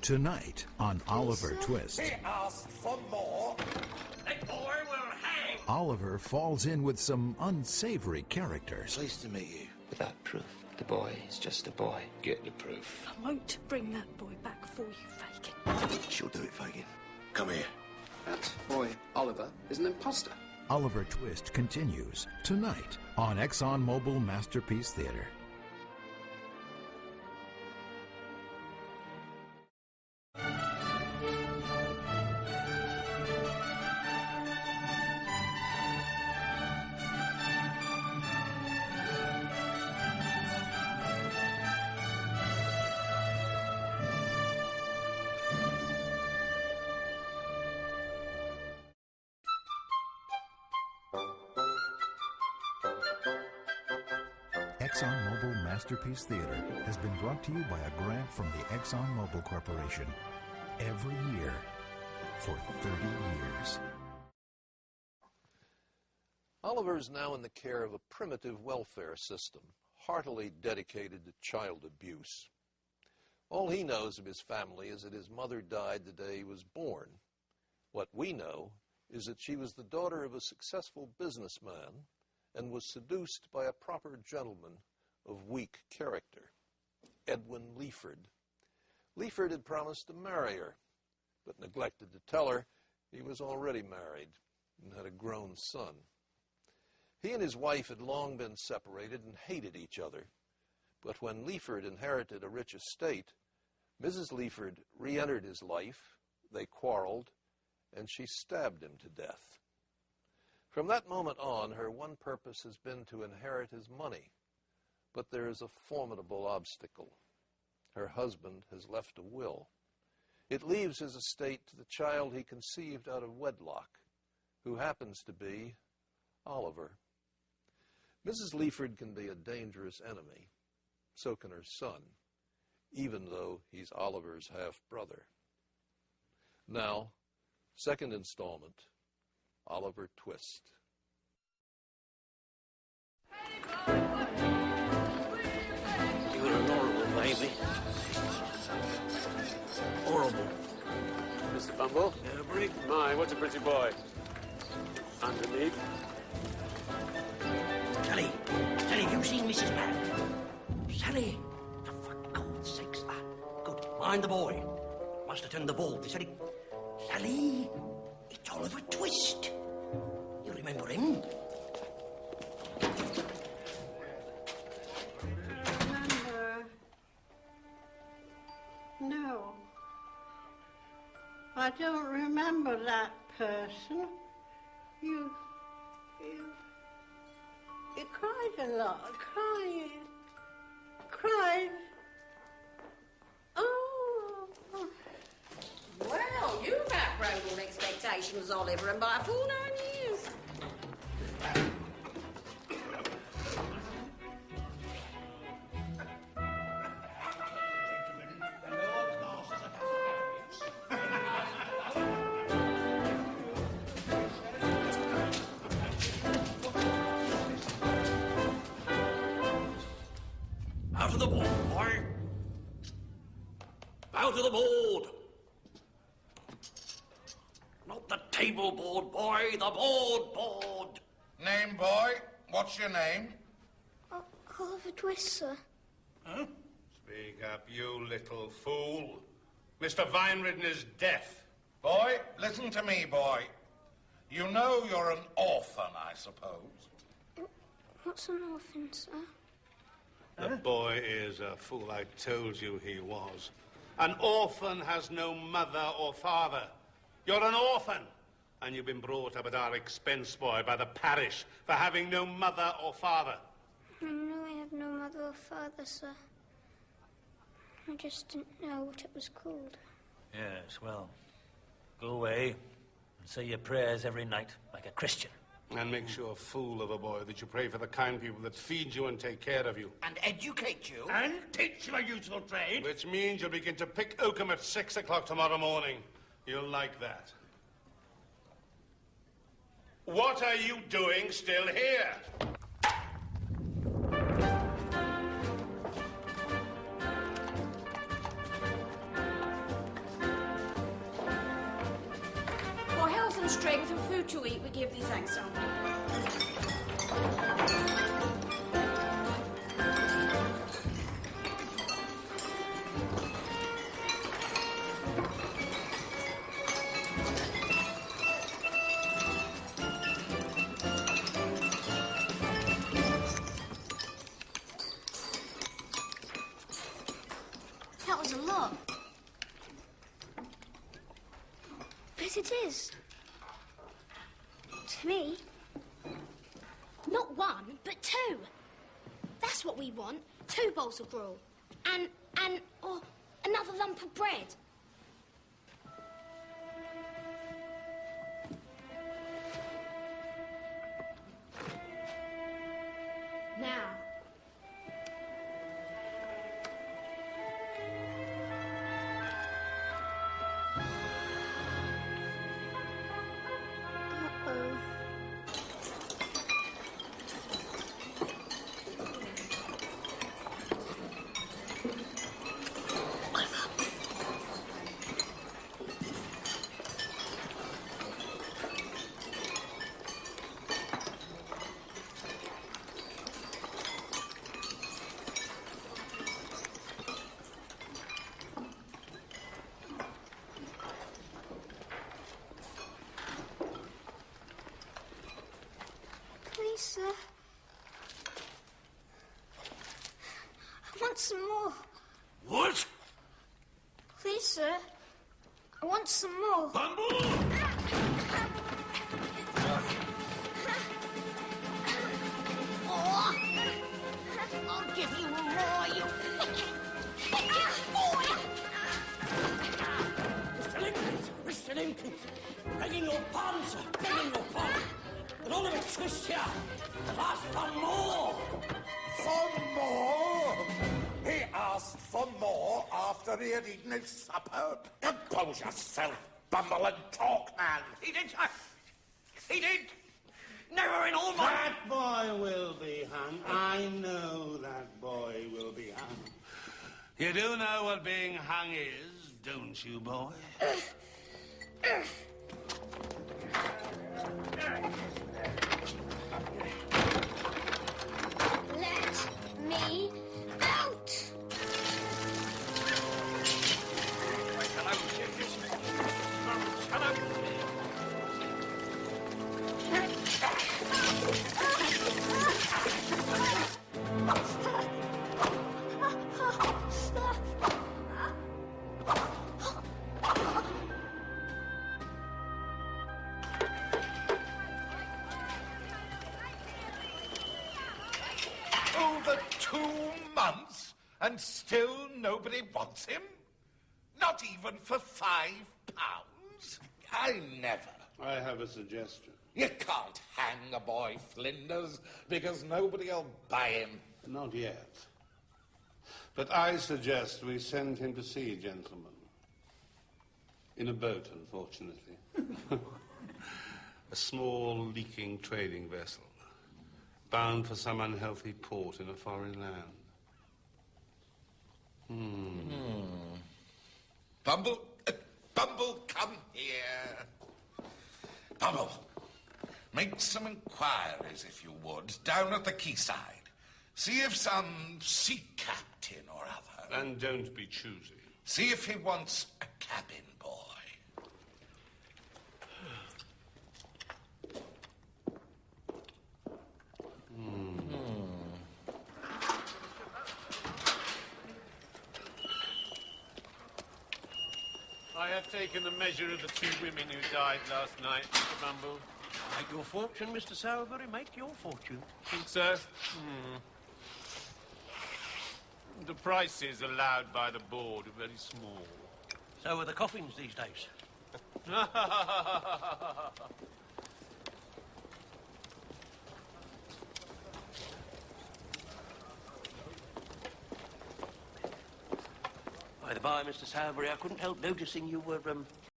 Tonight on Oliver Twist. He asked for more. That boy will hang. Oliver falls in with some unsavory characters. Pleased to meet you. Without proof, the boy is just a boy. Get the proof. I won't bring that boy back for you, Fagin. She'll do it, Fagin. Come here. That boy, Oliver, is an imposter. Oliver Twist continues tonight on ExxonMobil Masterpiece Theater. ExxonMobil Masterpiece Theater has been brought to you by a grant from the ExxonMobil Corporation. Every year for 30 years. Oliver is now in the care of a primitive welfare system, heartily dedicated to child abuse. All he knows of his family is that his mother died the day he was born. What we know is that she was the daughter of a successful businessman and was seduced by a proper gentleman of weak character, Edwin Leaford. Leaford had promised to marry her, but neglected to tell her he was already married and had a grown son. He and his wife had long been separated and hated each other, but when Leaford inherited a rich estate, Mrs. Leaford re-entered his life, they quarreled, and she stabbed him to death. From that moment on, her one purpose has been to inherit his money. But there is a formidable obstacle. Her husband has left a will. It leaves his estate to the child he conceived out of wedlock, who happens to be Oliver. Mrs. Leaford can be a dangerous enemy. So can her son, even though he's Oliver's half-brother. Now, second installment, Oliver Twist. You're an horrible baby. Horrible. Mr. Bumble? Yeah, Brig? My, what a pretty boy. Underneath. Sally, have you seen Mrs. Barrett? Sally, for God's sakes, good. Mind the boy. Must have turned the bulb. They said it. Sally, it's Oliver Twist. You remember him? Remember? No. I don't remember that person. You cried a lot. Cried. Oh. Well, you've outgrown all expectations, Oliver, and by a full 9 years. Out of the board, boy. Out of the board. Not the table board, boy, the board. Name, boy? What's your name? Oliver Twist, sir. Huh? Speak up, you little fool. Mr. Vineridden is deaf. Boy, listen to me, boy. You know you're an orphan, I suppose. What's an orphan, sir? The boy is a fool. I told you he was. An orphan has no mother or father. You're an orphan. And you've been brought up at our expense, boy, by the parish for having no mother or father. I know I have no mother or father, sir. I just didn't know what it was called. Yes, well, go away and say your prayers every night like a Christian. And make you a fool of a boy, that you pray for the kind people that feed you and take care of you. And educate you. And teach you a useful trade. Which means you'll begin to pick oakum at 6 o'clock tomorrow morning. You'll like that. What are you doing still here? and strength and food to eat, we give thee thanks on. That was a lot. But it is. To me. Not one, but two. That's what we want. 2 bowls of gruel. Or another lump of bread. Now. Uh-oh. Please, sir. I want some more. What? Please, sir. I want some more. Bumble! I'll give you more, you... Mr. Lincoln, begging your pardon, sir, begging your pardon. But all of it twists here. Ask for more. For more? He asked for more after he had eaten his supper. Compose yourself, Bumble, and talk, man. He did, sir. He did. Never in all my... That boy will be hung. I know that boy will be hung. You do know what being hung is, don't you, boy? Let me out! Over 2 months, and still nobody wants him? Not even for £5? I never. I have a suggestion. You can't hang a boy, Flinders, because nobody'll buy him. Not yet. But I suggest we send him to sea, gentlemen. In a boat, unfortunately. A small, leaking trading vessel. Bound for some unhealthy port in a foreign land. Bumble, Bumble, come here. Bumble, make some inquiries, if you would, down at the quayside. See if some sea captain or other... And don't be choosy. See if he wants a cabin boy. I have taken the measure of the 2 women who died last night, Mr. Bumble. Make your fortune, Mr. Sowerbury, make your fortune. Think so? The prices allowed by the board are very small. So are the coffins these days. By the by, Mr. Sowerbury, I couldn't help noticing you were